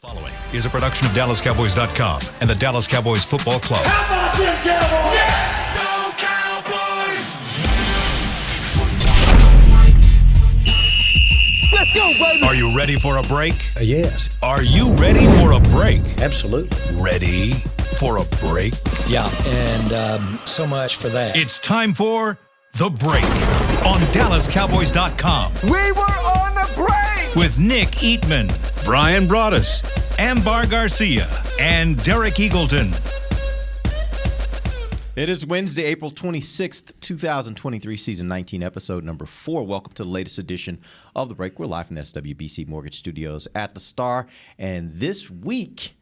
Following is a production of DallasCowboys.com and the Dallas Cowboys Football Club. How about them Cowboys? Yeah! Go Cowboys! Let's go, baby! Are you ready for a break? Yes. Are you ready for a break? Absolutely. Ready for a break? Yeah, and so much for that. It's time for The Break on DallasCowboys.com. We were on the break! With Nick Eatman, Brian Broaddus, Ambar Garcia, and Derek Eagleton. It is Wednesday, April 26th, 2023, season 19, episode number 4. Welcome to the latest edition of The Break. We're live from the SWBC Mortgage Studios at the Star. And this week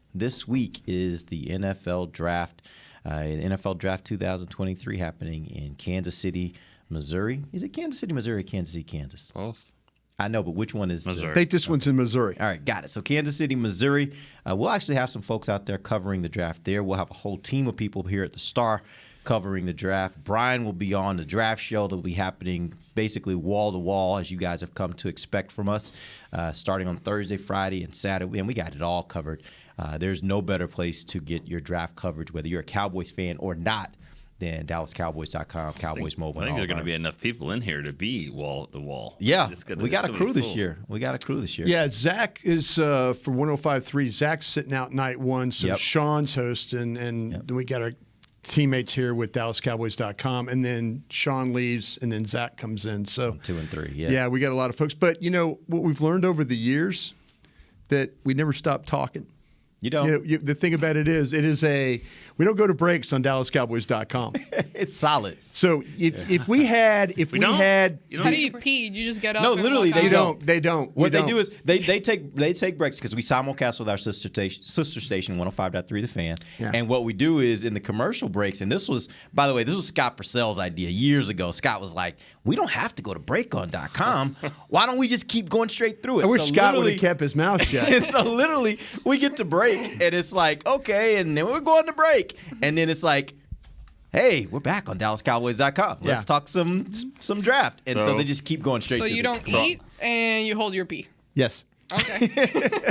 is the NFL Draft. NFL Draft 2023 happening in Kansas City, Missouri. Is it Kansas City, Missouri, or Kansas City, Kansas? Both. I know, but which one is Missouri? I think this one's in Missouri. All right, got it. So Kansas City, Missouri. We'll actually have some folks out there covering the draft there. We'll have a whole team of people here at the Star covering the draft. Brian will be on the draft show that will be happening basically wall to wall, as you guys have come to expect from us, starting on Thursday, Friday, and Saturday. And we got it all covered. There's no better place to get your draft coverage, whether you're a Cowboys fan or not, than DallasCowboys.com, Cowboys Mobile. I think there's going to be enough people in here to be wall to wall. Yeah, we got a crew this year. Yeah, Zach is for 105.3. Zach's sitting out night one, so Sean's hosting, and then we got our teammates here with DallasCowboys.com, and then Sean leaves, and then Zach comes in. So 2 and 3, yeah, we got a lot of folks. But you know what we've learned over the years, that we never stop talking. You don't. You know, the thing about it is we don't go to breaks on DallasCowboys.com. It's solid. So if we had How do you pee? You just get up? No, and literally, walk they out? don't. They don't. What they do is they take breaks because we simulcast with our sister station 105.3 The Fan. Yeah. And what we do is in the commercial breaks, and this was, by the way, this was Scott Purcell's idea years ago. Scott was like, we don't have to go to breakon.com. Why don't we just keep going straight through it? I wish Scott would have kept his mouth shut. So literally, we get to break, and it's like, okay, and then we're going to break. And then it's like, hey, we're back on DallasCowboys.com. Let's talk some draft. And so they just keep going straight So through. you don't eat and you hold your pee. Yes. Okay.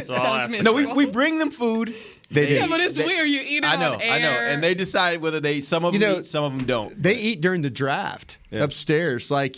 So I'll Sounds ask No, miserable. we bring them food. They Yeah, do. but it's weird. You eat it I know. on air. And they decide whether some of them eat, some of them don't. They eat during the draft upstairs. Like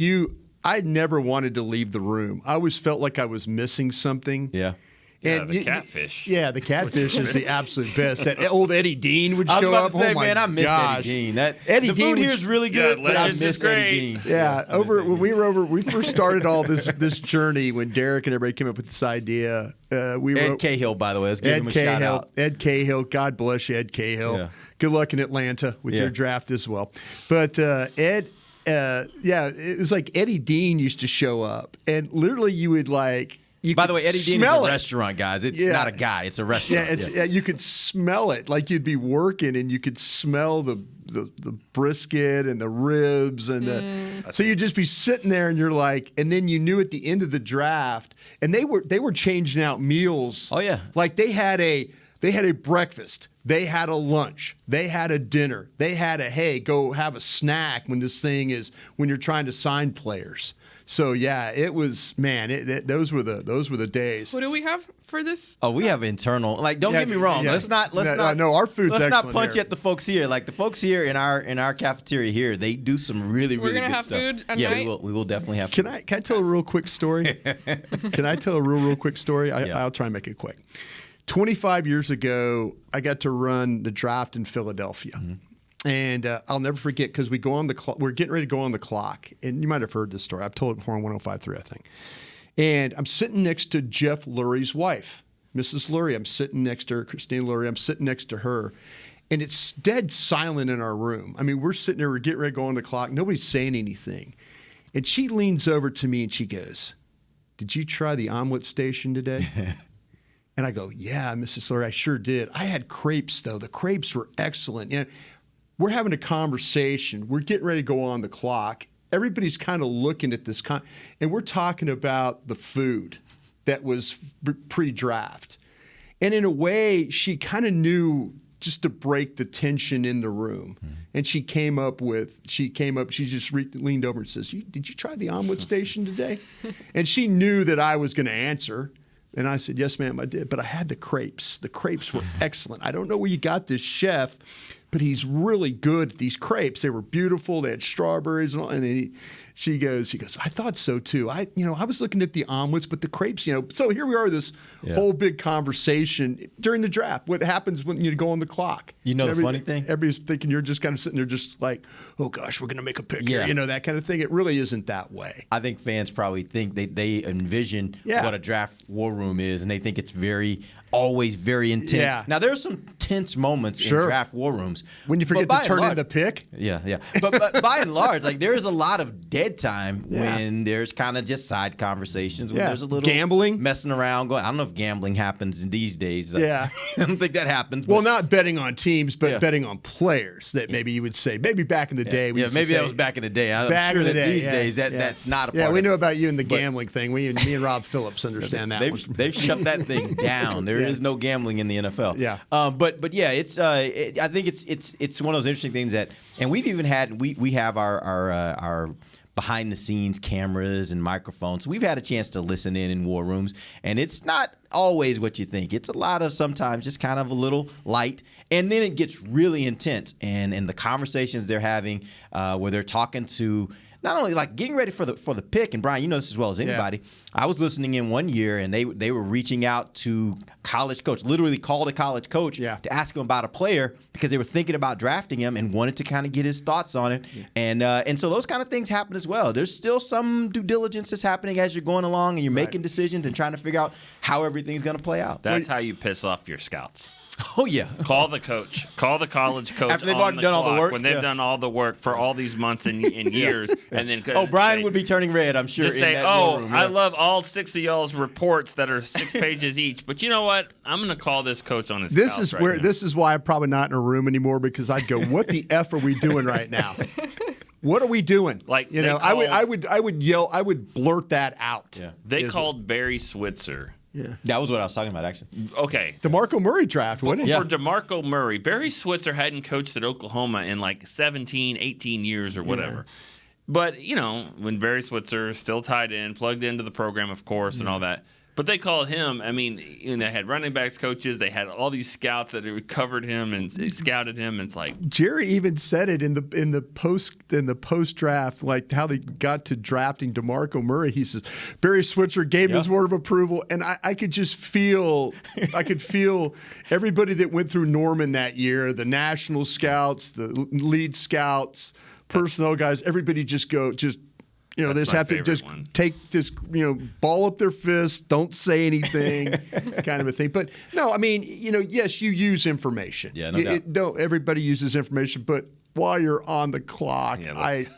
I never wanted to leave the room. I always felt like I was missing something. Yeah. And the catfish. Yeah, the catfish is the absolute best. That old Eddie Dean would I was show about up. to say, Oh my man, I miss gosh. Eddie Dean. Eddie the Dean food here was- is really good, Yeah, but I Legends miss is Eddie great. Dean. Yeah, I miss Eddie when Dean. we first started all this journey, when Derek and everybody came up with this idea, Ed Cahill, by the way, let's give him a shout out. Ed Cahill, God bless you, Ed Cahill. Yeah. Good luck in Atlanta with your draft as well. But Ed, it was like Eddie Dean used to show up, and literally you would like. By the way, Eddie Dean is smell a it. restaurant, guys. It's Yeah. not a guy. It's a Yeah, restaurant. you could smell it. Like you'd be working and you could smell the brisket and the ribs and so you'd just be sitting there and you're like, and then you knew at the end of the draft, and they were changing out meals. Oh, yeah. Like they had a breakfast, they had a lunch, they had a dinner, they had a hey, go have a snack when you're trying to sign players. So yeah, it was, man. Those were the days. What do we have for this? Oh, we have internal. Like, don't get me wrong. Yeah. Let's not. No, our food's Let's not excellent punch here. at the folks here. Like the folks here in our cafeteria here, they do some really We're really gonna good have stuff. food at yeah, night? we will definitely have. Can food. I tell a real quick story? Can I tell a real quick story? I'll try and make it quick. 25 years ago, I got to run the draft in Philadelphia. Mm-hmm. And I'll never forget because we're getting ready to go on the clock. And you might have heard this story. I've told it before on 105.3, I think. And I'm sitting next to Jeff Lurie's wife, Mrs. Lurie. I'm sitting next to her, Christine Lurie. I'm sitting next to her. And it's dead silent in our room. I mean, we're sitting there, we're getting ready to go on the clock. Nobody's saying anything. And she leans over to me and she goes, "Did you try the omelet station today?" And I go, "Yeah, Mrs. Lurie, I sure did. I had crepes, though. The crepes were excellent." You know, we're having a conversation. We're getting ready to go on the clock. Everybody's kind of looking at this, and we're talking about the food that was pre-draft. And in a way, she kind of knew just to break the tension in the room. Mm-hmm. And she just leaned over and says, "Did you try the omelet station today?" And she knew that I was going to answer. And I said, yes, ma'am, I did. But I had the crepes. The crepes were excellent. I don't know where you got this chef, but he's really good at these crepes. They were beautiful. They had strawberries and all. And then he goes, I thought so too. I was looking at the omelets, but the crepes, So here we are, this whole big conversation during the draft. What happens when you go on the clock? The funny thing? Everybody's thinking you're just kind of sitting there just like, oh gosh, we're going to make a pick here. That kind of thing. It really isn't that way. I think fans probably think they envision what a draft war room is, and they think it's always very intense. Yeah. Now, there are some tense moments in draft war rooms. When you forget to turn in the pick. Yeah. But by and large, like, there is a lot of dead time when there's kind of just side conversations, when there's a little gambling, messing around going. I don't know if gambling happens in these days. Yeah. I don't think that happens. Well, not betting on teams, but betting on players that maybe you would say. Maybe back in the day. Maybe that was back in the day. I'm back sure in the that day, these days that's not a part Yeah, we of know it. about you and the gambling thing. Me and Rob Phillips understand that. They've shut that thing down. There is no gambling in the NFL. Yeah. But yeah, it's I think it's one of those interesting things that, and we've even had we have our behind the scenes cameras and microphones. So we've had a chance to listen in war rooms, and it's not always what you think. It's a lot of sometimes just kind of a little light, and then it gets really intense. And the conversations they're having where they're talking to not only like getting ready for the pick, and Brian, you know this as well as anybody. Yeah. I was listening in one year, and they were reaching out to college coach, literally called a college coach to ask him about a player because they were thinking about drafting him and wanted to kind of get his thoughts on it. Yeah. And so those kind of things happen as well. There's still some due diligence that's happening as you're going along and you're making decisions and trying to figure out how everything's going to play out. That's how you piss off your scouts. Oh, yeah. Call the coach. Call the college coach. After they've already done all the work? When they've done all the work for all these months and years. And then Brian would be turning red, I'm sure. Just in say, that room, I love all 6 of y'all's reports that are 6 pages each. But you know what? I'm going to call this coach on his This is why I'm probably not in a room anymore, because I'd go, what the F are we doing right now? What are we doing? Like, I would yell, I would blurt that out. Yeah. They called Barry Switzer. Yeah. That was what I was talking about, actually. Okay. DeMarco Murray draft, wasn't it? For DeMarco Murray, Barry Switzer hadn't coached at Oklahoma in like 17, 18 years or whatever. Yeah. But, when Barry Switzer, still tied in, plugged into the program, of course, and all that. But they called him. I mean, they had running backs coaches. They had all these scouts that had covered him and scouted him. And it's like Jerry even said it in the post draft, like how they got to drafting DeMarco Murray. He says Barry Switzer gave his word of approval, and I could just feel, everybody that went through Norman that year, the national scouts, the lead scouts, personnel guys, everybody they just have to just take this, ball up their fist, don't say anything, kind of a thing. But no, I mean, yes, you use information. Yeah, no doubt. Everybody uses information, but while you're on the clock, let's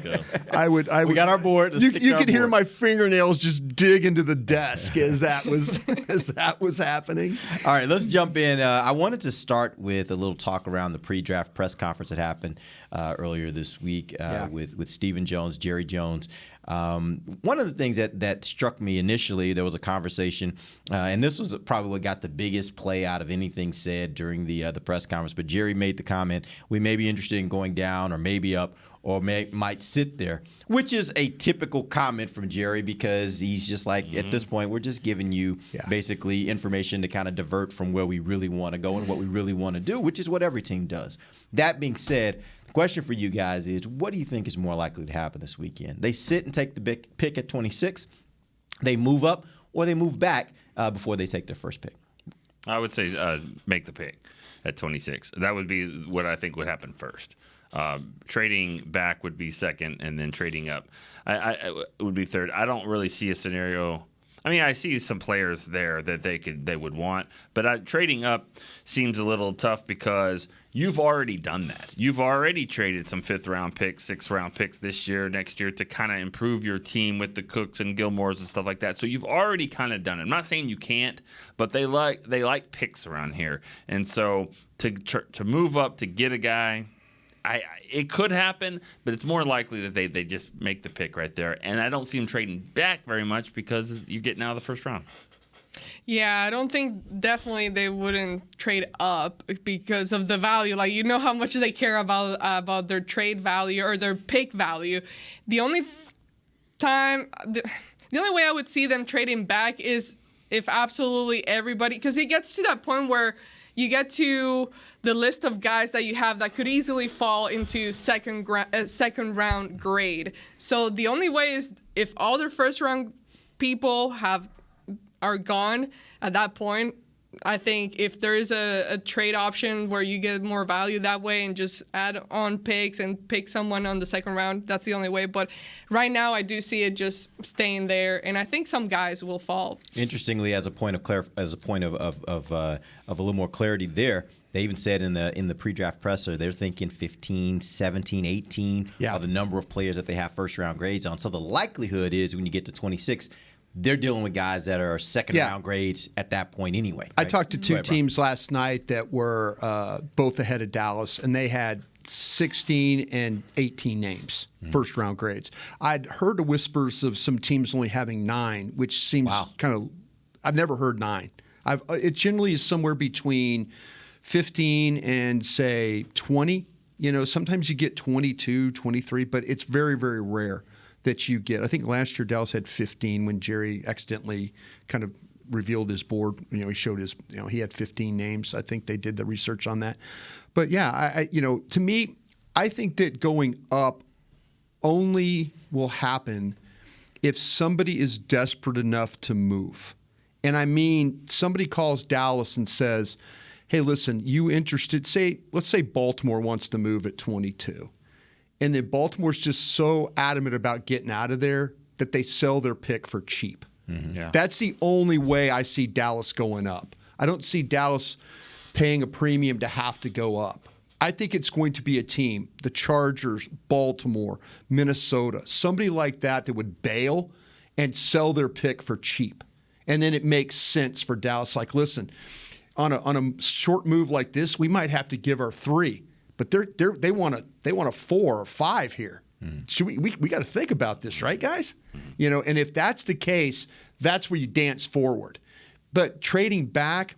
go. I would. We got our board. You could hear my fingernails just dig into the desk as that was happening. All right, let's jump in. I wanted to start with a little talk around the pre-draft press conference that happened earlier this week with Stephen Jones, Jerry Jones. One of the things that struck me initially, there was a conversation, and this was probably what got the biggest play out of anything said during the press conference. But Jerry made the comment, we may be interested in going down or maybe up or might sit there, which is a typical comment from Jerry because he's just like, at this point, we're just giving you basically information to kind of divert from where we really want to go and what we really want to do, which is what every team does. That being said, the question for you guys is, what do you think is more likely to happen this weekend? They sit and take the big pick at 26, they move up, or they move back before they take their first pick? I would say make the pick at 26. That would be what I think would happen first. Trading back would be second, and then trading up I would be third. I don't really see a scenario. I mean, I see some players there that they would want, but trading up seems a little tough because you've already done that. You've already traded some 5th-round picks, 6th-round picks this year, next year to kind of improve your team with the Cooks and Gilmores and stuff like that. So you've already kind of done it. I'm not saying you can't, but they like picks around here, and so to move up to get a guy. It could happen, but it's more likely that they just make the pick right there. And I don't see them trading back very much because you're getting out of the first round. Yeah, I don't think definitely they wouldn't trade up because of the value. Like, how much they care about their trade value or their pick value. The only time The only way I would see them trading back is if absolutely everybody, because it gets to that point where you get to the list of guys that you have that could easily fall into second round grade. So the only way is if all their first round people are gone at that point. I think if there is a trade option where you get more value that way and just add on picks and pick someone on the second round, that's the only way. But right now, I do see it just staying there, and I think some guys will fall. Interestingly, as a point of a little more clarity there, they even said in the pre-draft presser they're thinking 15, 17, 18 are the number of players that they have first-round grades on. So the likelihood is when you get to 26. They're dealing with guys that are second-round grades at that point anyway. Right? I talked to two teams last night that were both ahead of Dallas, and they had 16 and 18 names, first-round grades. I'd heard the whispers of some teams only having 9, which seems kind of – I've never heard 9. It generally is somewhere between 15 and, say, 20. You know, sometimes you get 22, 23, but it's very, very rare that you get. I think last year Dallas had 15 when Jerry accidentally kind of revealed his board. You know, he showed his, you know, he had 15 names. I think they did the research on that. But yeah, I you know, to me, I think that going up only will happen if somebody is desperate enough to move. And I mean, somebody calls Dallas and says, hey, listen, you interested? Let's say Baltimore wants to move at 22. And then Baltimore's just so adamant about getting out of there that they sell their pick for cheap. Mm-hmm. Yeah. That's the only way I see Dallas going up. I don't see Dallas paying a premium to have to go up. I think it's going to be a team, the Chargers, Baltimore, Minnesota, somebody like that would bail and sell their pick for cheap. And then it makes sense for Dallas. Like, listen, on a short move like this, we might have to give our 3. But they want a 4 or 5 here. Should we got to think about this, right, guys? You know, and if that's the case, that's where you dance forward. But trading back,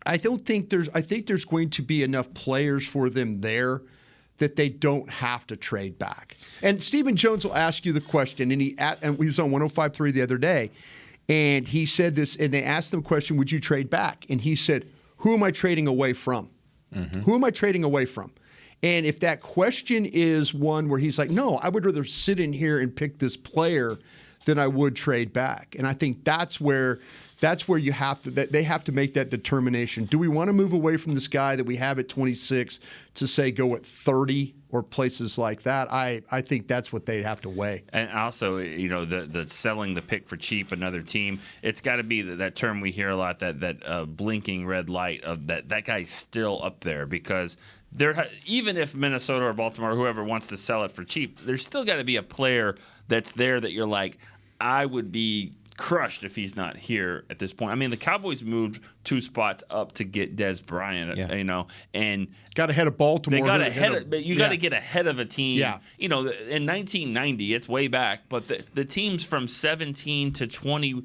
I think there's going to be enough players for them there that they don't have to trade back. And Stephen Jones will ask you the question, and he was on 105.3 the other day, and he said this, and they asked him a question, would you trade back? And he said, who am I trading away from? Mm-hmm. Who am I trading away from? And if that question is one where he's like, no, I would rather sit in here and pick this player than I would trade back. And I think that's where you have to, they have to make that determination. Do we want to move away from this guy that we have at 26 to say go at 30 or places like that? I think that's what they'd have to weigh. And also, you know, the selling the pick for cheap, another team, it's got to be that term we hear a lot, that blinking red light of that guy's still up there, because even if Minnesota or Baltimore or whoever wants to sell it for cheap, there's still got to be a player that's there that you're like, I would be crushed if he's not here at this point. I mean, the Cowboys moved 2 spots up to get Des Bryant, you know, and got ahead of Baltimore. They got ahead but you got to get ahead of a team. Yeah. You know, in 1990, it's way back, but the teams from 17 to 20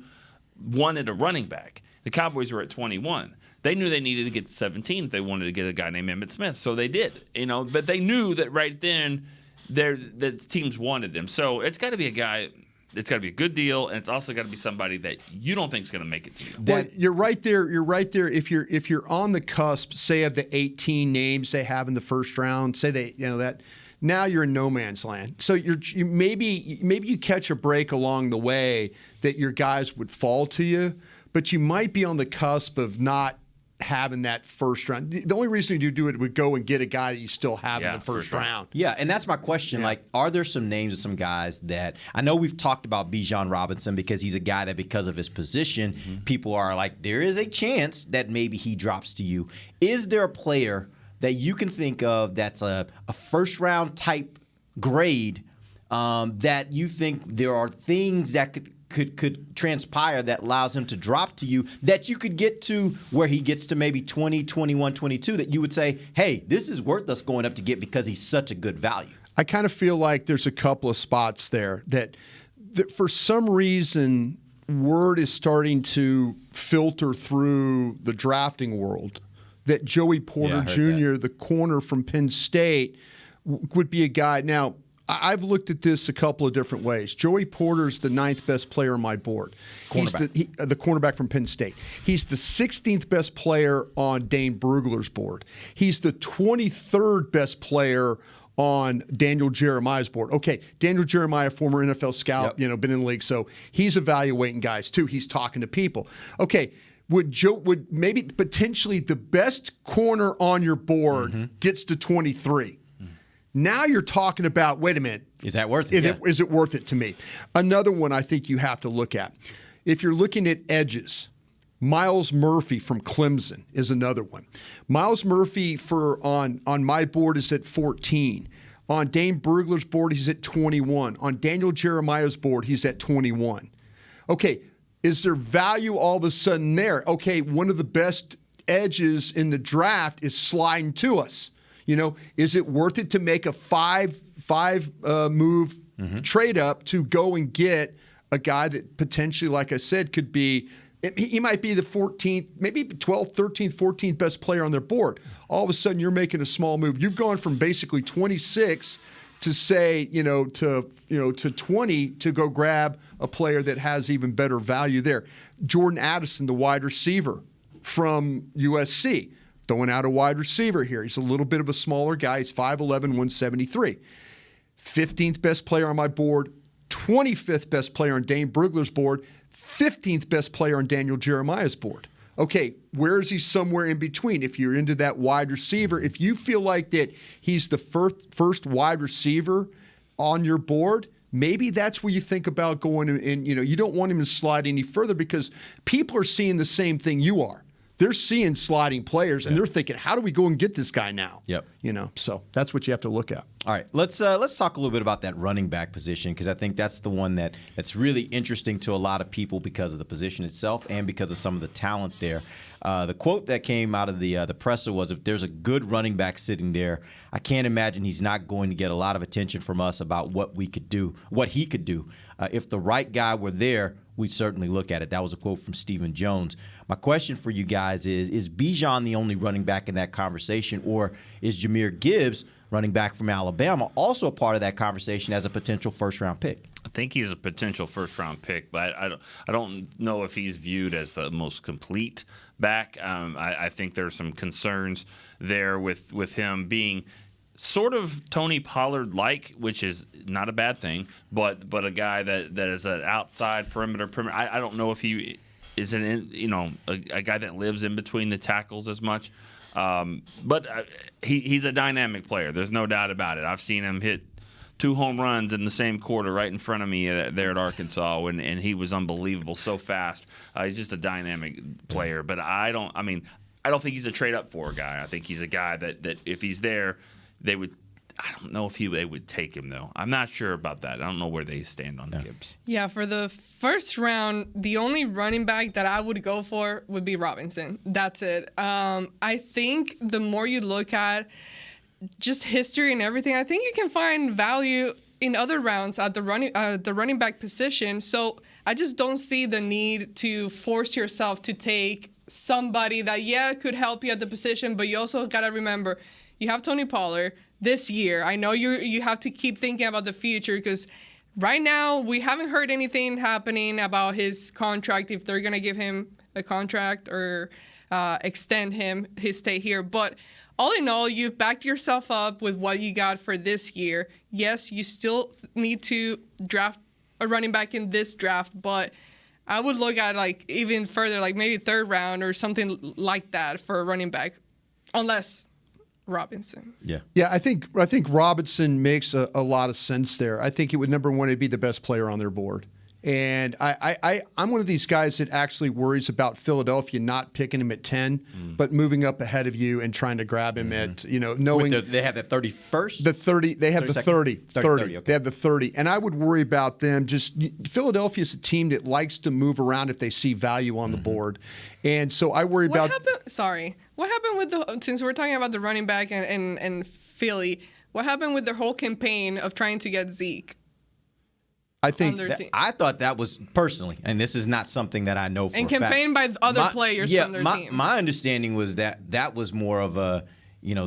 wanted a running back. The Cowboys were at 21. They knew they needed to get to 17 if they wanted to get a guy named Emmitt Smith, so they did. You know, but they knew that right then the teams wanted them. So it's got to be a guy. It's got to be a good deal, and it's also got to be somebody that you don't think is going to make it to you. Well, you're right there. You're right there. If you're on the cusp, say of the 18 names they have in the first round, say they, you know, that now you're in no man's land. So you maybe you catch a break along the way that your guys would fall to you, but you might be on the cusp of not having that first round. The only reason you do it would go and get a guy that you still have in the first round. Yeah, and that's my question. Yeah. Like, are there some names of some guys that I know we've talked about Bijan Robinson because he's a guy that because of his position, people are like, there is a chance that maybe he drops to you. Is there a player that you can think of that's a first round type grade that you think there are things that could transpire that allows him to drop to you that you could get to where he gets to maybe 20, 21, 22 that you would say, hey, this is worth us going up to get because he's such a good value? I kind of feel like there's a couple of spots there that for some reason word is starting to filter through the drafting world that Joey Porter Jr., the corner from Penn State, would be a guy. Now, I've looked at this a couple of different ways. Joey Porter's the 9th best player on my board. Cornerback. He's the cornerback from Penn State. He's the 16th best player on Dane Brugler's board. He's the 23rd best player on Daniel Jeremiah's board. Okay, Daniel Jeremiah, former NFL scout, Yep. been in the league, so he's evaluating guys too. He's talking to people. Okay, would maybe potentially the best corner on your board gets to 23. Now you're talking about, wait a minute. Is that worth it? Is it worth it to me? Another one I think you have to look at. If you're looking at edges, Miles Murphy from Clemson is another one. Miles Murphy on my board is at 14. On Dane Brugler's board, he's at 21. On Daniel Jeremiah's board, he's at 21. Okay, is there value all of a sudden there? Okay, one of the best edges in the draft is sliding to us. Is it worth it to make a five move trade up to go and get a guy that potentially, like I said, could be he might be the 14th, maybe 12th, 13th, 14th best player on their board. All of a sudden, you're making a small move. You've gone from basically 26 to say, to 20 to go grab a player that has even better value there. Jordan Addison, the wide receiver from USC. Throwing out a wide receiver here. He's a little bit of a smaller guy. He's 5'11", 173. 15th best player on my board, 25th best player on Dane Brugler's board, 15th best player on Daniel Jeremiah's board. Okay, where is he somewhere in between? If you're into that wide receiver, if you feel like that he's the first wide receiver on your board, maybe that's where you think about going and you don't want him to slide any further because people are seeing the same thing you are. They're seeing sliding players, and they're thinking, how do we go and get this guy now? Yep. So that's what you have to look at. All right, let's talk a little bit about that running back position because I think that's the one that's really interesting to a lot of people because of the position itself and because of some of the talent there. The quote that came out of the presser was, if there's a good running back sitting there, I can't imagine he's not going to get a lot of attention from us about what he could do. If the right guy were there, we'd certainly look at it. That was a quote from Stephen Jones. My question for you guys is Bijan the only running back in that conversation, or is Jahmyr Gibbs, running back from Alabama, also a part of that conversation as a potential first-round pick? I think he's a potential first-round pick, but I don't know if he's viewed as the most complete back. I think there's some concerns there with him being sort of Tony Pollard-like, which is not a bad thing, but a guy that is an outside perimeter. I don't know if he is a guy that lives in between the tackles as much. But he's a dynamic player. There's no doubt about it. I've seen him hit 2 home runs in the same quarter right in front of me there at Arkansas, and he was unbelievable, so fast. He's just a dynamic player. But I don't think he's a trade-up for guy. I think he's a guy that if he's there, they would. I don't know if they would take him, though. I'm not sure about that. I don't know where they stand on Gibbs. Yeah, for the first round, the only running back that I would go for would be Robinson. That's it. I think the more you look at just history and everything, I think you can find value in other rounds at the running back position. So I just don't see the need to force yourself to take somebody that, could help you at the position, but you also got to remember, you have Tony Pollard this year. I know you have to keep thinking about the future because right now we haven't heard anything happening about his contract, if they're going to give him a contract or extend his stay here. But all in all, you've backed yourself up with what you got for this year. Yes, you still need to draft a running back in this draft, but I would look at even further, maybe 3rd round or something like that for a running back, unless Robinson. Yeah. I think Robinson makes a lot of sense there. I think it would, number one, it'd be the best player on their board. And I'm one of these guys that actually worries about Philadelphia not picking him at 10, but moving up ahead of you and trying to grab him at, knowing they have the 31st? The 30. They have the 30. 30. Okay. They have the 30. And I would worry about them. Philadelphia's a team that likes to move around if they see value on the board. And so I worry about. What happened with since we're talking about the running back and Philly, what happened with their whole campaign of trying to get Zeke? I think I thought that was personally, and this is not something that I know for a fact. And campaigned by other players from their team. My understanding was that was more of a,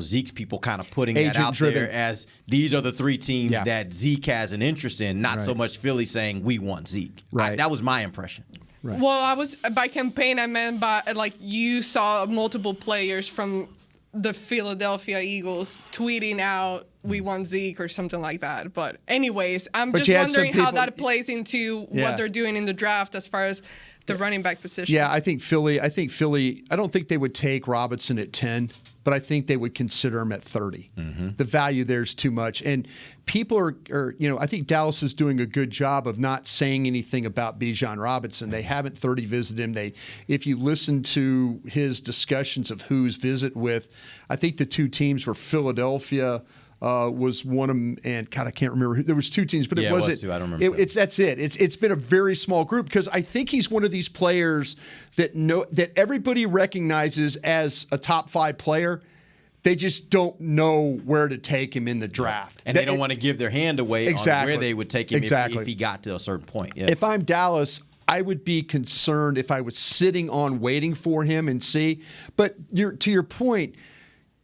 Zeke's people kind of putting that out Agent-driven. there as these are the three teams Yeah. that Zeke has an interest in, not so much Philly saying we want Zeke. Right. That was my impression. Right. Well, by campaign, I meant by you saw multiple players from the Philadelphia Eagles tweeting out, "We want Zeke" or something like that. But anyways, I'm But just you had some wondering how people- that plays into Yeah. what they're doing in the draft as far as the running back position. Yeah, I think Philly. I don't think they would take Robinson at 10, but I think they would consider him at 30. The value there's too much, and people are. I think Dallas is doing a good job of not saying anything about Bijan Robinson. They haven't 30 visited him. If you listen to his discussions of who's visit with, I think the two teams were Philadelphia. Was one of them, and God, I can't remember. There was two teams, but Yeah, it it wasn't. was two. I don't remember. That's it. It's been a very small group because I think he's one of these players that everybody recognizes as a top 5 player. They just don't know where to take him in the draft, And they don't want to give their hand away on where they would take him if he got to a certain point. Yeah. If I'm Dallas, I would be concerned if I was sitting on waiting for him and see. But to your point,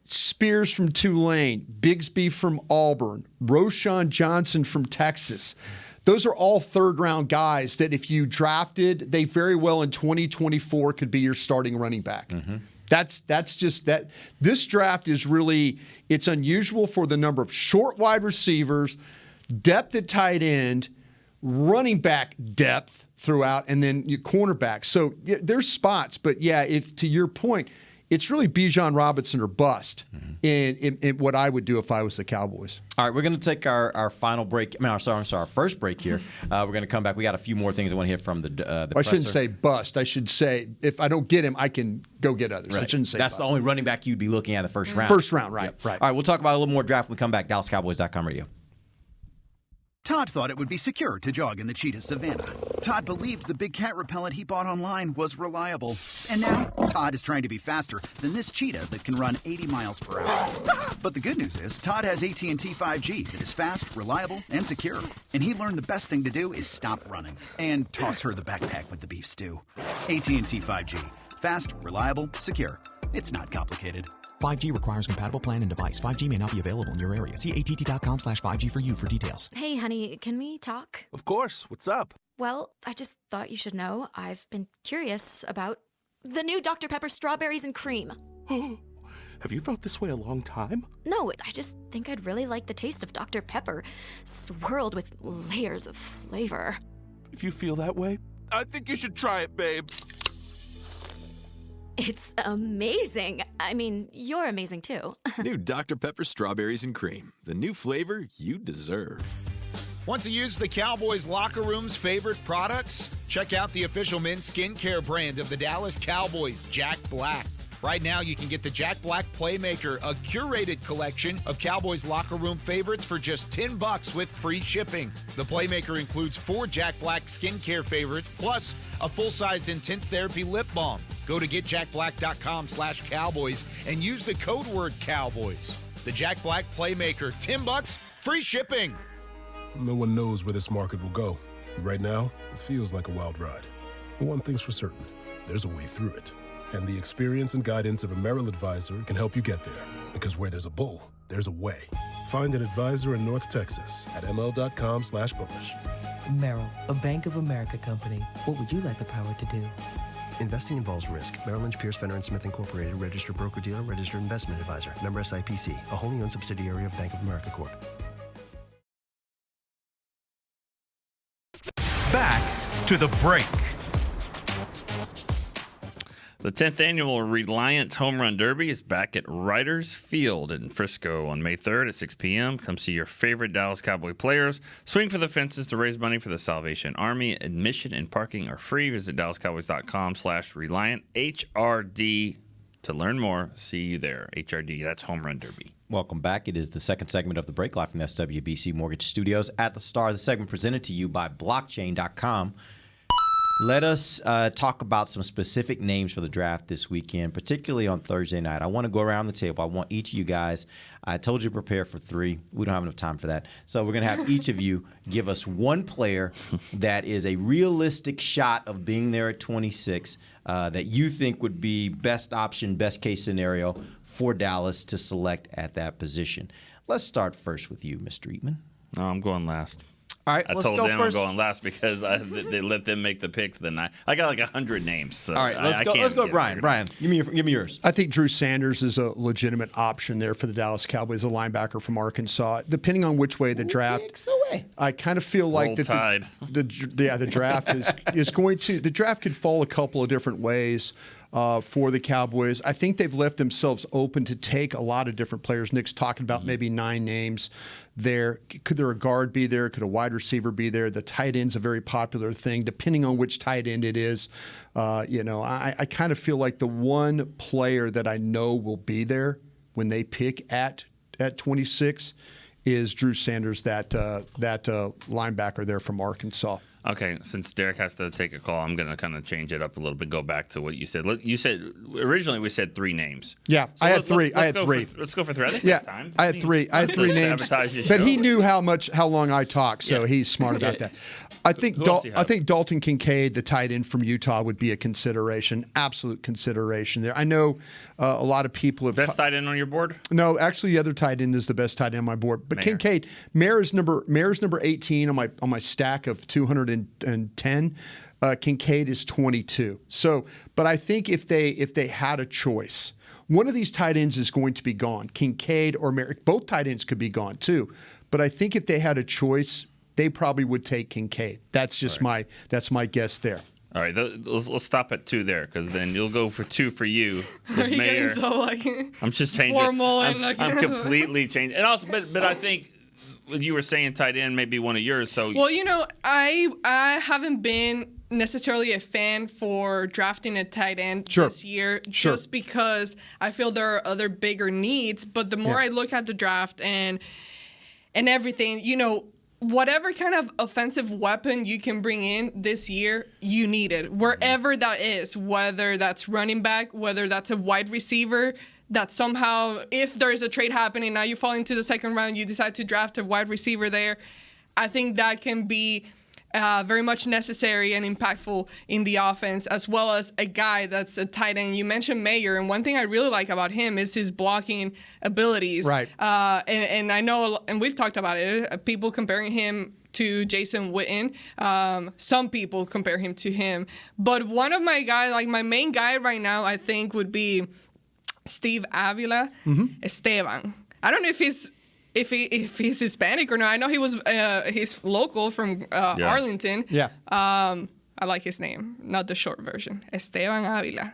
Spears from Tulane, Bigsby from Auburn, Roshan Johnson from Texas. Those are all third-round guys that if you drafted, they very well in 2024 could be your starting running back. That's just that. This draft is really, it's unusual for the number of short wide receivers, depth at tight end, running back depth throughout, and then your cornerback. So there's spots, but yeah, if to your point, it's really Bijan Robinson or bust in what I would do if I was the Cowboys. All right, we're going to take our final break. Our first break here. We're going to come back. We got a few more things I want to hear from the I presser. shouldn't say bust. I should say if I don't get him, I can go get others. I shouldn't say That's bust. the only running back you'd be looking at in the first round. First round, right. All right, we'll talk about a little more draft when we come back. DallasCowboys.com radio. Todd thought it would be secure to jog in the cheetah savanna. Todd believed the big cat repellent he bought online was reliable. And now, Todd is trying to be faster than this cheetah that can run 80 miles per hour. But the good news is, Todd has AT&T 5G that is fast, reliable, and secure. And he learned the best thing to do is stop running and toss her the backpack with the beef stew. AT&T 5G. Fast, reliable, secure. It's not complicated. 5G requires compatible plan and device. 5G may not be available in your area. See att.com/5G for you for details. Hey, honey, can we talk? Of course. What's up? Well, I just thought you should know I've been curious about the new Dr. Pepper strawberries and cream. Have you felt this way a long time? No, I just think I'd really like the taste of Dr. Pepper, swirled with layers of flavor. If you feel that way, I think you should try it, babe. It's amazing. I mean, you're amazing too. New Dr. Pepper strawberries and cream. The new flavor you deserve. Want to use the Cowboys locker room's favorite products? Check out the official men's skincare brand of the Dallas Cowboys, Jack Black. Right now, you can get the Jack Black Playmaker, a curated collection of Cowboys locker room favorites for just $10 with free shipping. The Playmaker includes 4 Jack Black skincare favorites, plus a full-sized intense therapy lip balm. Go to getjackblack.com/Cowboys and use the code word Cowboys. The Jack Black Playmaker, $10, free shipping. No one knows where this market will go. Right now, it feels like a wild ride. But one thing's for certain, there's a way through it. And the experience and guidance of a Merrill advisor can help you get there. Because where there's a bull, there's a way. Find an advisor in North Texas at ml.com/bullish. Merrill, a Bank of America company. What would you like the power to do? Investing involves risk. Merrill Lynch, Pierce, Fenner & Smith Incorporated, registered broker-dealer, registered investment advisor. Member SIPC, a wholly owned subsidiary of Bank of America Corp. Back to the break. The 10th annual Reliance Home Run Derby is back at Writers Field in Frisco on May 3rd at 6 p.m. Come see your favorite Dallas Cowboy players. Swing for the fences to raise money for the Salvation Army. Admission and parking are free. Visit DallasCowboys.com/Reliant HRD to learn more. See you there. HRD, that's Home Run Derby. Welcome back. It is the second segment of the break, live from the SWBC Mortgage Studios at the Star. The segment presented to you by Blockchain.com. Let us talk about some specific names for the draft this weekend, particularly on Thursday night. I want to go around the table. I want each of you guys, I told you to prepare for 3. We don't have enough time for that. So we're going to have each of you give us one player that is a realistic shot of being there at 26 that you think would be best option, best case scenario for Dallas to select at that position. Let's start first with you, Mr. Eatman. No, I'm going last. All right, I let's told go them first. I'm going last because they let them make the picks. Then I got like 100 names. So all right, let's go, Brian. Brian, give me yours. I think Drew Sanders is a legitimate option there for the Dallas Cowboys, a linebacker from Arkansas. Depending on which way the draft, I kind of feel like that the draft is going to. The draft could fall a couple of different ways. For the Cowboys, I think they've left themselves open to take a lot of different players. Nick's talking about maybe 9 names there. Could there a guard be there? Could a wide receiver be there? The tight end's a very popular thing, depending on which tight end it is. I kind of feel like the one player that I know will be there when they pick at 26 is Drew Sanders, that linebacker there from Arkansas. Okay, since Derek has to take a call, I'm going to kind of change it up a little bit, go back to what you said. You said originally we said 3 names. Yeah, so I had 3. Let's go for 3. I think we have time. I had 3. I had 3 names. But he knew how long I talk, so he's smart about that. I think Dalton Kincaid, the tight end from Utah, would be a consideration, absolute consideration there. I know a lot of people have best tight end on your board. No, actually, the other tight end is the best tight end on my board. But Kincaid, Mayor's number 18 on my stack of 210. Kincaid is 22. So, but I think if they had a choice, one of these tight ends is going to be gone. Kincaid or Merrick, both tight ends could be gone too. But I think if they had a choice, they probably would take Kincaid. That's just my guess there. All right, let's stop at 2 there, because then you'll go for 2 for you. Are you Mayor, getting so I'm just changing. Formal I'm completely changing. And also, but I think you were saying tight end may be one of yours. So well, I haven't been necessarily a fan for drafting a tight end this year, just because I feel there are other bigger needs. But the more I look at the draft and everything, whatever kind of offensive weapon you can bring in this year, you need it. Wherever that is, whether that's running back, whether that's a wide receiver, that somehow, if there is a trade happening, now you fall into the second round, you decide to draft a wide receiver there, I think that can be very much necessary and impactful in the offense, as well as a guy that's a tight end. You mentioned Mayer, and one thing I really like about him is his blocking abilities. Right. And I know, and we've talked about it, people comparing him to Jason Witten. Some people compare him to him. But one of my guys, like my main guy right now, I think would be Steve Avila, Esteban. I don't know if he's Hispanic or not. I know he's local from Arlington. Yeah. I like his name, not the short version. Esteban Avila.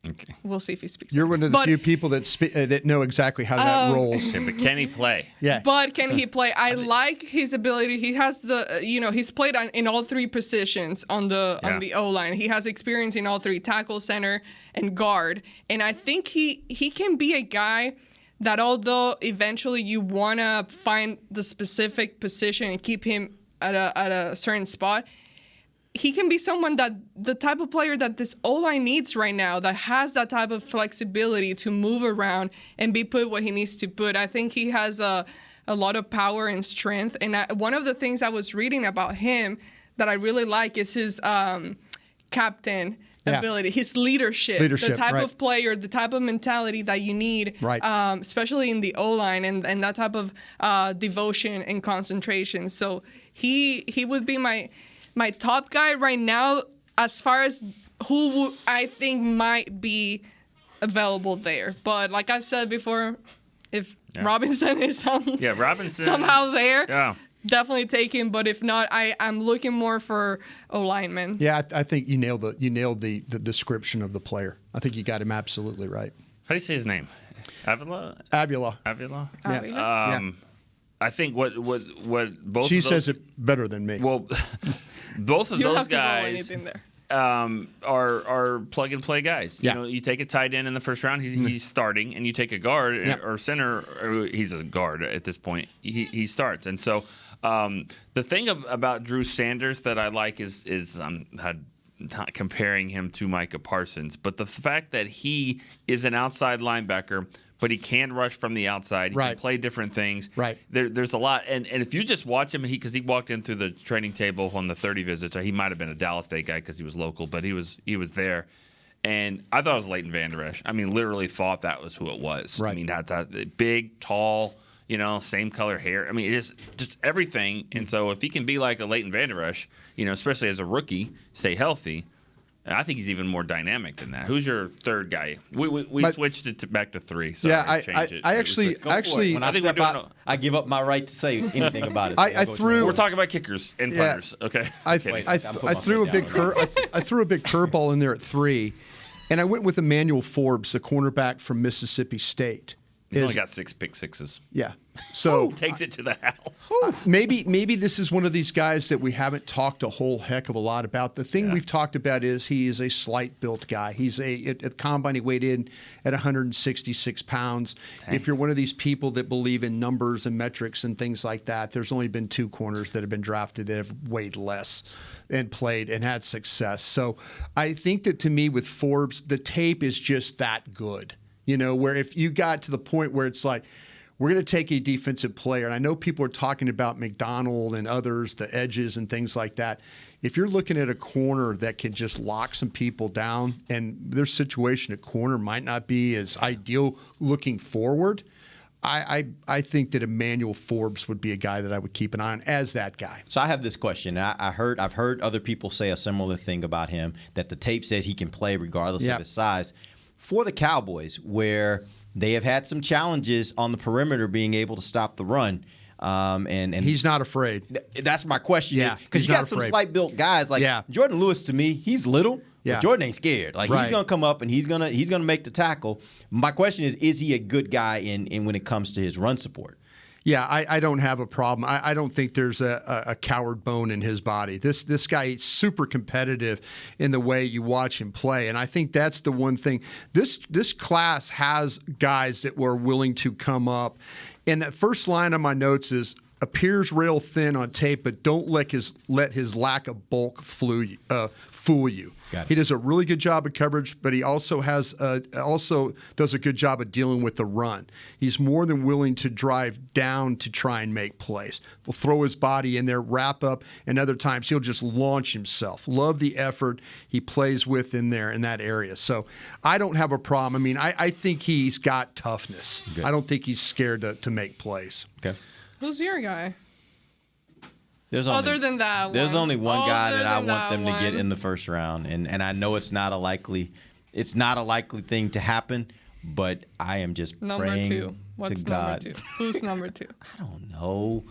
Okay. We'll see if he speaks. You're one of the few people that know exactly how that rolls. But can he play? Yeah. But can he play? I like his ability. He has he's played in all 3 positions on the O-line. He has experience in all 3, tackle, center, and guard. And I think he can be a guy that, although eventually you want to find the specific position and keep him at a certain spot, he can be someone that the type of player that this O-line needs right now, that has that type of flexibility to move around and be put where he needs to put. I think he has a lot of power and strength. And one of the things I was reading about him that I really like is his captain ability, his leadership, the type of player, the type of mentality that you need, especially in the O-line, and that type of devotion and concentration. So he would be my top guy right now as far as who I think might be available there. But like I've said before, if Robinson is somehow there, definitely take him. But if not, I'm looking more for O-linemen. Yeah, I think you nailed the description of the player. I think you got him absolutely right. How do you say his name? Avila. Yeah. I think what both she says it better than me. Well, both of you don't those have to roll guys. anything there. are plug and play guys. Yeah. You know, you take a tight end in the first round, he's starting, and you take a guard or center, or he's a guard at this point. He starts, and so the thing about Drew Sanders that I like is not comparing him to Micah Parsons, but the fact that he is an outside linebacker, but he can rush from the outside. He can play different things. Right. There's a lot. And if you just watch him, because he walked in through the training table on the 30 visits, or he might have been a Dallas State guy because he was local, but he was there. And I thought it was Leighton Vander Esch. I mean, literally thought that was who it was. Right. I mean, that's big, tall, same color hair. I mean, it's just everything. And so if he can be like a Leighton Vander Esch, especially as a rookie, stay healthy, I think he's even more dynamic than that. Who's your third guy? We switched it back to three. So yeah, I actually, when I give up my right to say anything about it. So We're talking about kickers and punters. Okay. I threw a big curveball in there at 3, and I went with Emmanuel Forbes, the cornerback from Mississippi State. He's only got 6 pick sixes. Yeah. So takes it to the house. Maybe this is one of these guys that we haven't talked a whole heck of a lot about. The thing we've talked about is he is a slight built guy. He's at combine, he weighed in at 166 pounds. Dang. If you're one of these people that believe in numbers and metrics and things like that, there's only been 2 corners that have been drafted that have weighed less and played and had success. So I think that, to me, with Forbes, the tape is just that good. Where if you got to the point where it's like, we're going to take a defensive player, and I know people are talking about McDonald and others, the edges and things like that. If you're looking at a corner that can just lock some people down, and their situation at corner might not be as ideal looking forward, I think that Emmanuel Forbes would be a guy that I would keep an eye on as that guy. So I have this question. I've heard other people say a similar thing about him, that the tape says he can play regardless of his size. For the Cowboys, where they have had some challenges on the perimeter being able to stop the run. And he's not afraid. That's my question. Yeah, because you got some slight built guys like Jordan Lewis. To me, he's little, but Jordan ain't scared. Like he's gonna come up and he's gonna make the tackle. My question is he a good guy in when it comes to his run support? Yeah, I don't have a problem. I don't think there's a coward bone in his body. This guy is super competitive in the way you watch him play, and I think that's the one thing. This class has guys that were willing to come up, and that first line on my notes is, appears rail thin on tape, but don't let his lack of bulk fool you. He does a really good job of coverage, but he also does a good job of dealing with the run. He's more than willing to drive down to try and make plays. He'll throw his body in there, wrap up, and other times he'll just launch himself. Love the effort he plays with in there in that area. So I don't have a problem. I mean, I think he's got toughness. Good. I don't think he's scared to make plays. Okay. Who's your guy? There's only one guy that I want them to get in the first round, and I know it's not a likely thing to happen, but I am just praying to God. What's number 2? Who's number 2? I don't know.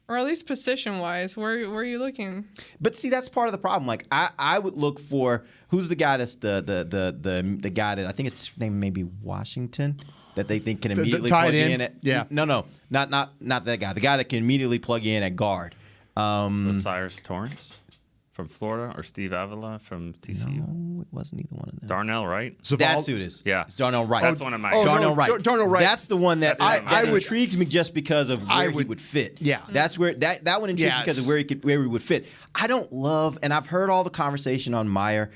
Or at least position-wise, where are you looking? But see, that's part of the problem. Like I would look for who's the guy that's the guy that I think his name may be Washington, that they think can immediately plug in at not that guy. The guy that can immediately plug in at guard. Osiris Torrance from Florida, or Steve Avila from TCU? No, it wasn't either one of them. Darnell Wright? That's who it is. Yeah. It's Darnell Wright. That's one of my Darnell Wright. That's the one that intrigues me just because of where he would fit. Yeah. That's where that one intrigues me because of where he would fit. I don't love, and I've heard all the conversation on Meyer,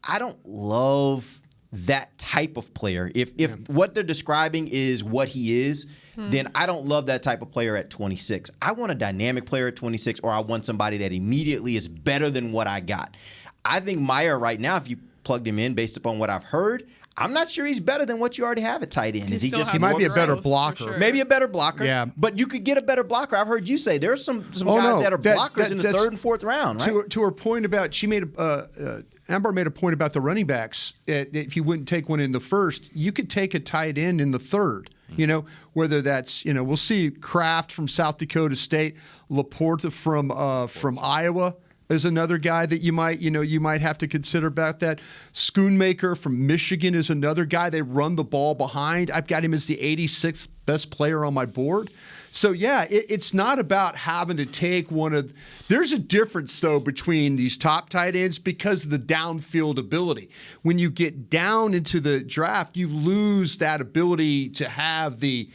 I don't love that type of player. If what they're describing is what he is, then I don't love that type of player at 26. I want a dynamic player at 26, or I want somebody that immediately is better than what I got. I think Meyer right now, if you plugged him in based upon what I've heard, I'm not sure he's better than what you already have at tight end. He might be a better blocker. Sure. Maybe a better blocker. Yeah. But you could get a better blocker. I've heard you say there's some guys that are blockers in the 3rd and 4th round, right? To her point about, she made Ambar made a point about the running backs. If you wouldn't take one in the 1st, you could take a tight end in the 3rd. Whether that's, we'll see Kraft from South Dakota State, Laporta from Iowa is another guy that you might have to consider about that. Schoonmaker from Michigan is another guy. They run the ball behind. I've got him as the 86th best player on my board. So, yeah, it's not about having to take one of – there's a difference, though, between these top tight ends because of the downfield ability. When you get down into the draft, you lose that ability to have the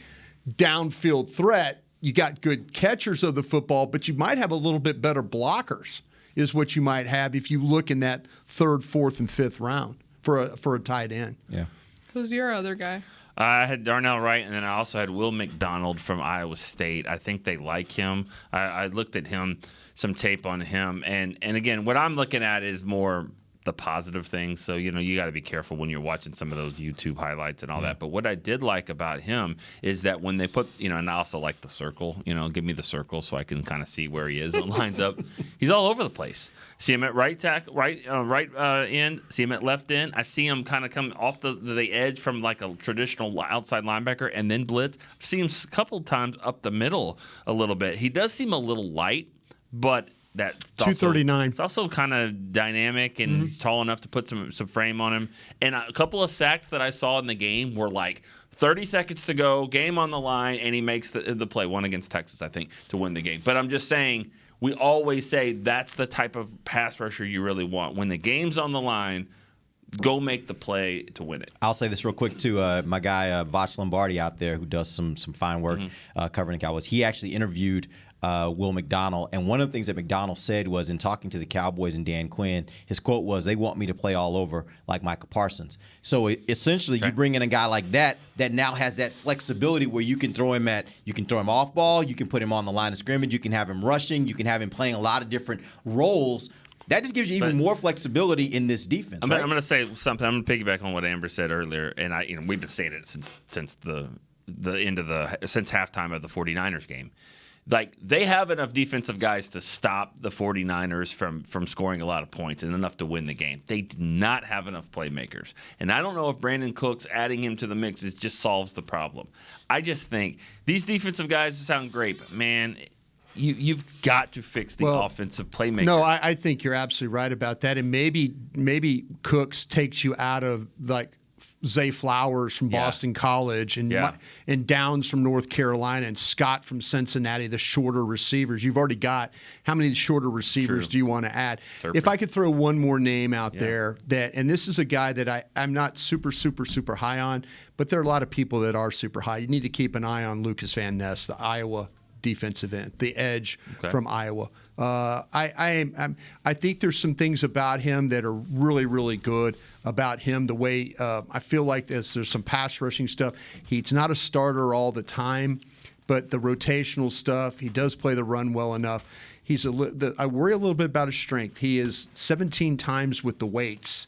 downfield threat. You got good catchers of the football, but you might have a little bit better blockers is what you might have if you look in that third, fourth, and fifth round for a tight end. Yeah. Who's your other guy? I had Darnell Wright, and then I also had Will McDonald from Iowa State. I think they like him. I looked at him, some tape on him, and again, what I'm looking at is more the positive things. So, you got to be careful when you're watching some of those YouTube highlights and all that. But what I did like about him is that when they put, and I also like the circle, give me the circle so I can kind of see where he is and lines up. He's all over the place. See him at right end, see him at left end. I see him kind of come off the edge from like a traditional outside linebacker and then blitz. I've seen him a couple times up the middle a little bit. He does seem a little light, but that 239. It's also kind of dynamic, and he's tall enough to put some frame on him. And a couple of sacks that I saw in the game were like 30 seconds to go, game on the line, and he makes the play. One against Texas, I think, to win the game. But I'm just saying, we always say that's the type of pass rusher you really want. When the game's on the line, go make the play to win it. I'll say this real quick, too. My guy, Voch Lombardi out there, who does some fine work covering the Cowboys, he actually interviewed Will McDonald. And one of the things that McDonald said was, in talking to the Cowboys and Dan Quinn, his quote was, "They want me to play all over like Micah Parsons." So essentially, you bring in a guy like that now has that flexibility where you can throw him off ball, you can put him on the line of scrimmage, you can have him rushing, you can have him playing a lot of different roles. That just gives you even more flexibility in this defense. I'm going to say something. I'm going to piggyback on what Amber said earlier, and we've been saying it since since halftime of the 49ers game. Like, they have enough defensive guys to stop the 49ers from scoring a lot of points and enough to win the game. They do not have enough playmakers. And I don't know if Brandon Cooks adding him to the mix just solves the problem. I just think these defensive guys sound great, but, man, you've got to fix the offensive playmaker. No, I think you're absolutely right about that. And maybe Cooks takes you out of, like, Zay Flowers from Boston College and Downs from North Carolina and Scott from Cincinnati, the shorter receivers. You've already got – how many shorter receivers do you want to add? If I could throw one more name out there and this is a guy that I'm not super, super, super high on, but there are a lot of people that are super high. You need to keep an eye on Lucas Van Ness, the Iowa defensive end, the edge from Iowa. I think there's some things about him that are really, really good about him. The way I feel like there's some pass rushing stuff. He's not a starter all the time, but the rotational stuff, he does play the run well enough. I worry a little bit about his strength. He is 17 times with the weights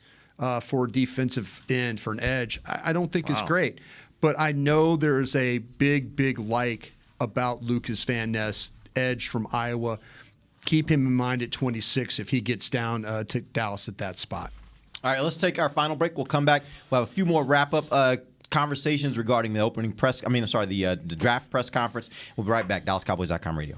for a defensive end, for an edge. I don't think it's great, but I know there's a big like about Lucas Van Ness, edge from Iowa. Keep him in mind at 26 if he gets down to Dallas at that spot. All right, let's take our final break. We'll come back. We'll have a few more wrap-up conversations regarding the draft press conference. We'll be right back. DallasCowboys.com radio.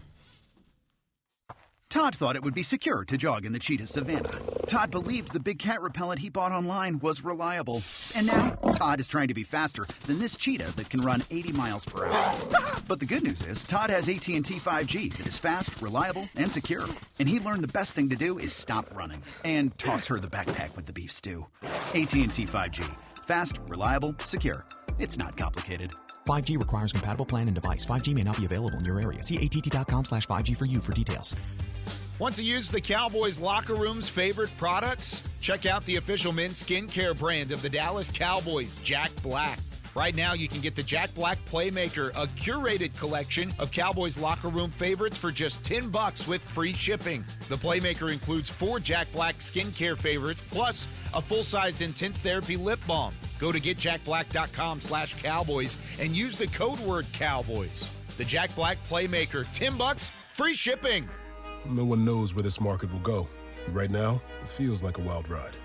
Todd thought it would be secure to jog in the cheetah savanna. Todd believed the big cat repellent he bought online was reliable. And now, Todd is trying to be faster than this cheetah that can run 80 miles per hour. But the good news is, Todd has AT&T 5G that is fast, reliable, and secure. And he learned the best thing to do is stop running and toss her the backpack with the beef stew. AT&T 5G. Fast, reliable, secure. It's not complicated. 5G requires compatible plan and device. 5G may not be available in your area. See att.com/5G for you for details. Want to use the Cowboys locker room's favorite products? Check out the official men's skincare brand of the Dallas Cowboys, Jack Black. Right now, you can get the Jack Black Playmaker, a curated collection of Cowboys locker room favorites for just $10 with free shipping. The Playmaker includes 4 Jack Black skincare favorites, plus a full-sized intense therapy lip balm. Go to getjackblack.com/Cowboys and use the code word Cowboys. The Jack Black Playmaker, $10, free shipping. No one knows where this market will go. Right now, it feels like a wild ride.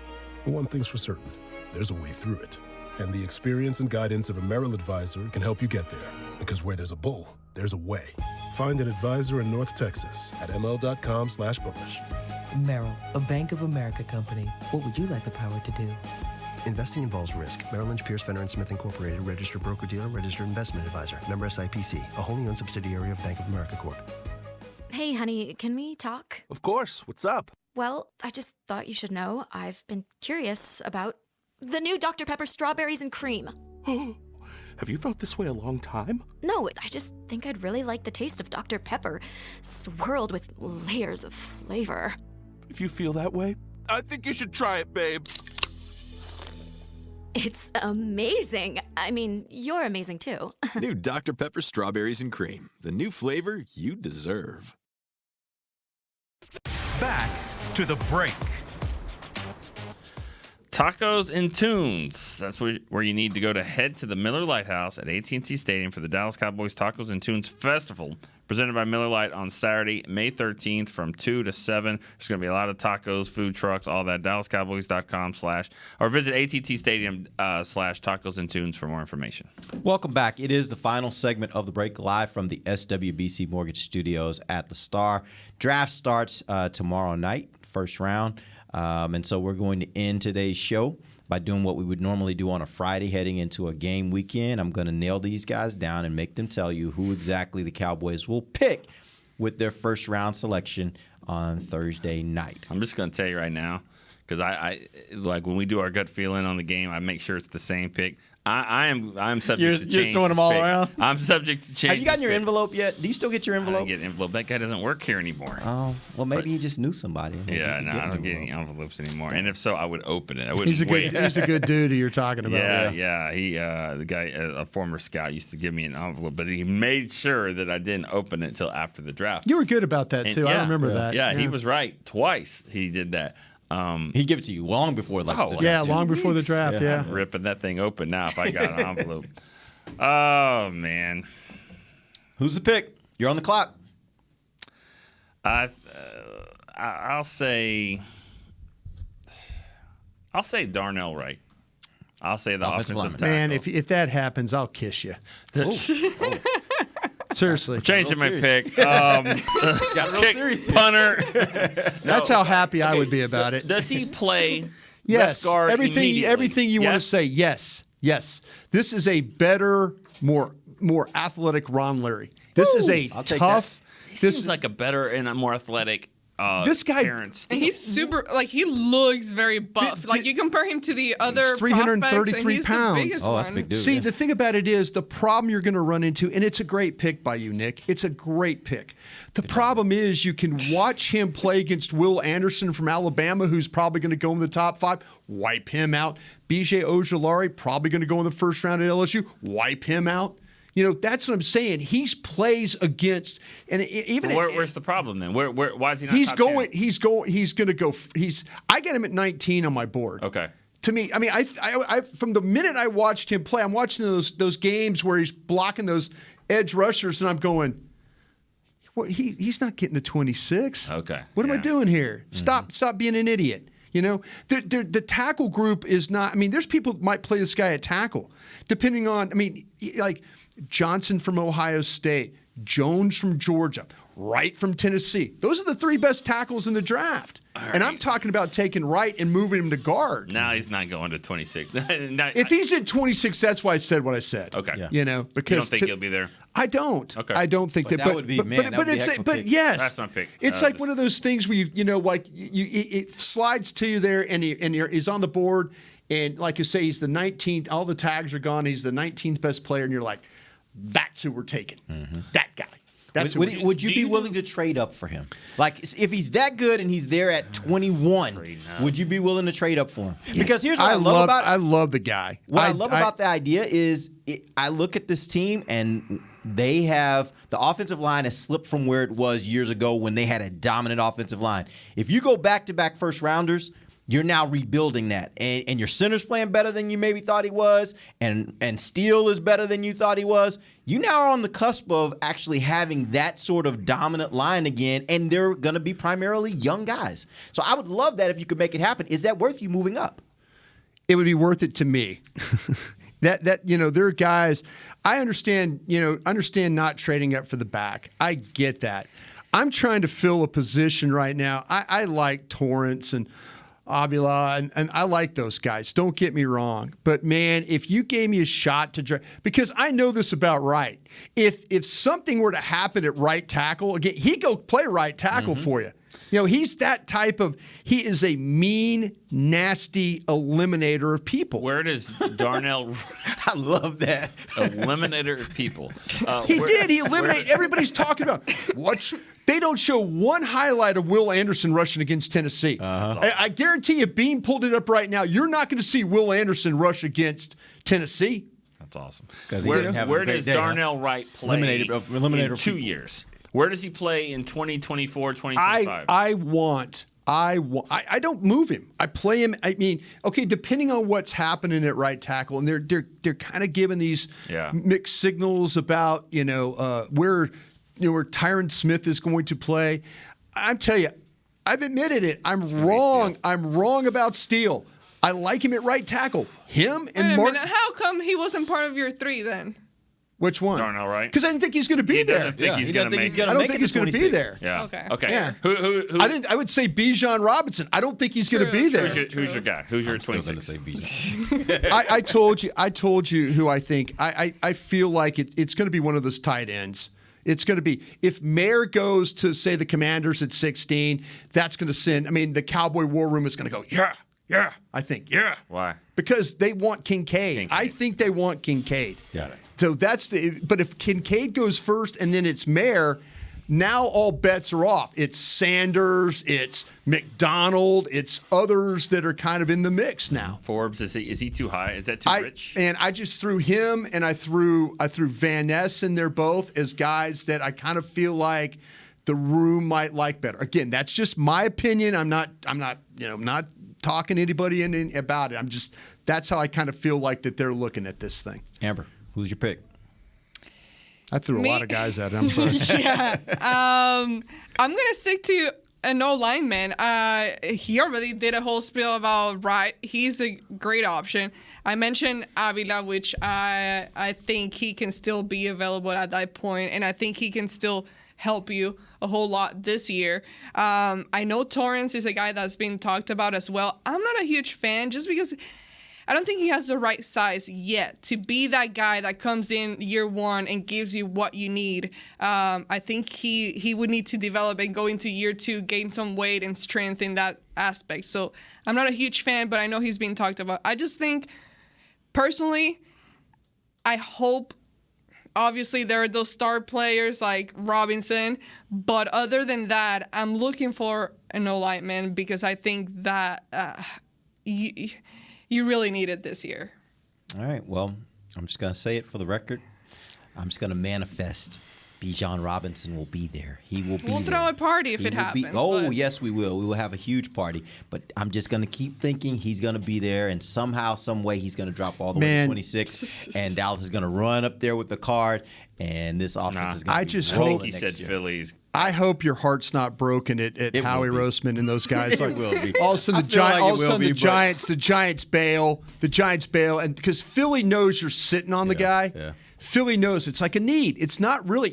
But one thing's for certain, there's a way through it. And the experience and guidance of a Merrill advisor can help you get there. Because where there's a bull, there's a way. Find an advisor in North Texas at ml.com/bullish. Merrill, a Bank of America company. What would you like the power to do? Investing involves risk. Merrill Lynch, Pierce, Fenner & Smith Incorporated, registered broker-dealer, registered investment advisor. Member SIPC, a wholly owned subsidiary of Bank of America Corp. Hey, honey, can we talk? Of course. What's up? Well, I just thought you should know I've been curious about the new Dr. Pepper strawberries and cream. Have you felt this way a long time? No, I just think I'd really like the taste of Dr. Pepper, swirled with layers of flavor. If you feel that way, I think you should try it, babe. It's amazing. I mean, you're amazing too. New Dr. Pepper Strawberries and Cream. The new flavor you deserve. Back to the break. Tacos and Tunes. That's where you need to go to head to the Miller Lite House at AT&T Stadium for the Dallas Cowboys Tacos and Tunes Festival, presented by Miller Lite on Saturday, May 13th from 2 to 7. There's going to be a lot of tacos, food trucks, all that. DallasCowboys.com/ or visit AT&T Stadium / Tacos and Tunes for more information. Welcome back. It is the final segment of the break, live from the SWBC Mortgage Studios at the Star. Draft starts tomorrow night, first round. And so we're going to end today's show by doing what we would normally do on a Friday heading into a game weekend. I'm going to nail these guys down and make them tell you who exactly the Cowboys will pick with their first round selection on Thursday night. I'm just going to tell you right now, because I like when we do our gut feeling on the game, I make sure it's the same pick. I am subject to change. You're throwing them all pick. around? I'm subject to change. Have you gotten your pick. envelope yet? Do you still get your I envelope? don't get an envelope. That guy doesn't work here anymore. Oh, well, maybe he just knew somebody. Yeah, no, I don't get any envelopes anymore. And if so, I would open it. I wouldn't He's a wait. good dude you're talking about. Yeah. He, the guy, a former scout, used to give me an envelope, but he made sure that I didn't open it until after the draft. You were good about that, too. I remember that. Yeah, he was right. Twice he did that. He gave it to you long before the draft. Yeah, long before the draft, yeah. I'm ripping that thing open now if I got an envelope. Oh, man. Who's the pick? You're on the clock. I'll say Darnell Wright. I'll say the offensive tackle. Man, if that happens, I'll kiss you. Seriously. I'm changing my pick. Got real serious. Punter. That's how happy I would be about it. Does he play yes. left guard Everything you want to Yes? say, yes. Yes. This is a better, more athletic Ron Leary. This is a tough. He seems like a better and a more athletic this guy, and he's super, he looks very buff. You compare him to the other 333 pounds. The biggest one. That's a big dude. See, the thing about it is the problem you're going to run into, and it's a great pick by you, Nick. It's a great pick. The problem is you can watch him play against Will Anderson from Alabama, who's probably going to go in the top 5, wipe him out. Bijan Robinson, probably going to go in the first round at LSU, wipe him out. That's what I'm saying. He plays against, and even where's the problem then? Why is he not? He's top going. 10? He's going. He's going to go. I got him at 19 on my board. Okay. To me, I mean, I from the minute I watched him play, I'm watching those games where he's blocking those edge rushers, and I'm going, well, he's not getting to 26. Okay. What am I doing here? Stop being an idiot. The tackle group is not. I mean, there's people that might play this guy at tackle, depending on. I mean, like Johnson from Ohio State, Jones from Georgia, Wright from Tennessee. Those are the 3 best tackles in the draft. Right. And I'm talking about taking Wright and moving him to guard. Now he's not going to 26. If he's at 26, that's why I said what I said. Okay. Yeah. Because you don't think he'll be there? I don't. Okay. I don't think that. That would be, man. But yes, that's my pick. It's like one of those things where it slides to you there, and he's on the board, and like you say, he's the 19th. All the tags are gone. He's the 19th best player, and you're like, that's who we're taking. That guy. That's would you be willing to trade up for him? Like, if he's that good and he's there at 21, would you be willing to trade up for him? Because here's what I love about it. I love the guy. What I love about the idea is I look at this team and they have the offensive line has slipped from where it was years ago when they had a dominant offensive line. If you go back-to-back first rounders, you're now rebuilding that. And your center's playing better than you maybe thought he was, and Steele is better than you thought he was. You now are on the cusp of actually having that sort of dominant line again, and they're going to be primarily young guys. So I would love that if you could make it happen. Is that worth you moving up? It would be worth it to me. That there are guys. I understand not trading up for the back. I get that. I'm trying to fill a position right now. I like Torrance and Avila, and I like those guys. Don't get me wrong. But, man, if you gave me a shot to draft – because I know this about Wright. If something were to happen at right tackle, again, he'd go play right tackle for you. You know, he's that type of – he is a mean, nasty eliminator of people. Where does Darnell – I love that. Eliminator of people. He did. He eliminated – everybody's talking about they don't show one highlight of Will Anderson rushing against Tennessee. I guarantee you, Bean pulled it up right now. You're not going to see Will Anderson rush against Tennessee. That's awesome. Where does Darnell Wright play in 2 years? Where does he play in 2024, 2025? I don't move him. I play him. I mean, okay, depending on what's happening at right tackle, and they're kind of giving these mixed signals about where Tyron Smith is going to play. I'm telling you, I've admitted it. I'm wrong. I'm wrong about Steele. I like him at right tackle. Him and Martin. How come he wasn't part of your 3 then? Which one? Darnell Wright. Because I didn't think he's going to be there. He doesn't think he's going to make it. I don't think he's going to be there. Yeah. Okay. Yeah. Who? I would say Bijan Robinson. I don't think he's going to be there. Who's your guy? Who's your 26? I told you who I think. I feel like it's going to be one of those tight ends. It's going to be, if Mayer goes to, say, the Commanders at 16, that's going to send, the Cowboy War Room is going to go, yeah. I think, yeah. Why? Because they want Kincaid. I think they want Kincaid. Got it. So but if Kincaid goes first and then it's Mayer, now all bets are off. It's Sanders, it's McDonald, it's others that are kind of in the mix now. Forbes, is he too high? Is that too rich? And I just threw him and I threw Van Ness in there both as guys that I kind of feel like the room might like better. Again, that's just my opinion. I'm not not talking to anybody about it. That's how I kind of feel like that they're looking at this thing. Amber, who's your pick? I threw a lot of guys at it. I'm sorry. Yeah. I'm going to stick to a no lineman. He already did a whole spiel about Wright. He's a great option. I mentioned Avila, which I think he can still be available at that point, and I think he can still help you a whole lot this year. I know Torrance is a guy that's been talked about as well. I'm not a huge fan just because I don't think he has the right size yet to be that guy that comes in year 1 and gives you what you need. I think he would need to develop and go into year 2, gain some weight and strength in that aspect. So I'm not a huge fan, but I know he's being talked about. I just think, personally, I hope, obviously there are those star players like Robinson, but other than that, I'm looking for a no lineman because I think that you really need it this year. All right. Well, I'm just going to say it for the record. I'm just going to manifest Bijan Robinson will be there. He will be there. We'll throw a party if it happens. Yes, we will. We will have a huge party. But I'm just going to keep thinking he's going to be there, and somehow, some way, he's going to drop all the way to 26, and Dallas is going to run up there with the card, and this offense is going to be just rolling hope he next said year. Phillies. I hope your heart's not broken at Howie Roseman and those guys. It will be. All of a sudden, the Giants bail. The Giants bail, and because Philly knows you're sitting on the guy. Yeah. Philly knows it's like a need. It's not really.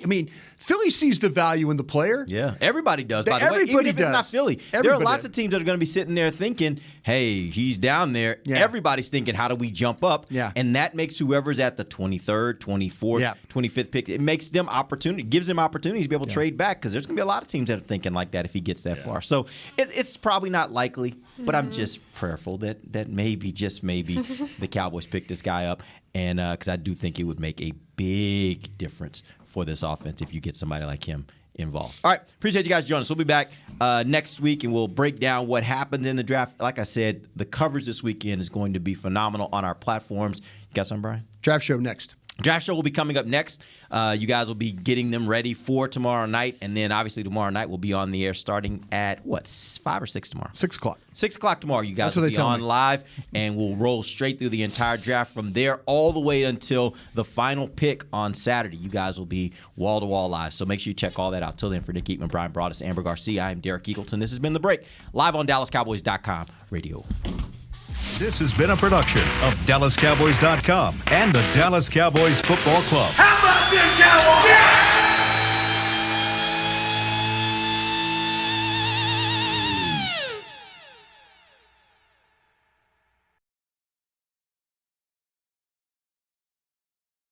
Philly sees the value in the player. Yeah, everybody does. By the way, even if it's not Philly, there are lots of teams that are going to be sitting there thinking, "Hey, he's down there." Yeah. Everybody's thinking, "How do we jump up?" Yeah. And that makes whoever's at the 23rd, 24th, 25th pick. It makes them opportunity, gives them opportunities to be able to trade back because there's going to be a lot of teams that are thinking like that if he gets that far. So it's probably not likely, but I'm just prayerful that maybe, just maybe, the Cowboys pick this guy up. And because I do think it would make a big difference for this offense if you get somebody like him involved. All right. Appreciate you guys joining us. We'll be back next week, and we'll break down what happens in the draft. Like I said, the coverage this weekend is going to be phenomenal on our platforms. You got something, Brian? Draft show next. Draft show will be coming up next. You guys will be getting them ready for tomorrow night. And then, obviously, tomorrow night we'll be on the air starting at, 5 or 6 tomorrow? 6 o'clock. 6 o'clock tomorrow. You guys will be on live, and we'll roll straight through the entire draft from there all the way until the final pick on Saturday. You guys will be wall-to-wall live. So make sure you check all that out. Till then, for Nick Eatman, Brian Broaddus, Amber Garcia, I am Derek Eagleton. This has been The Break, live on DallasCowboys.com radio. This has been a production of DallasCowboys.com and the Dallas Cowboys Football Club. How about this, Cowboys? Yeah!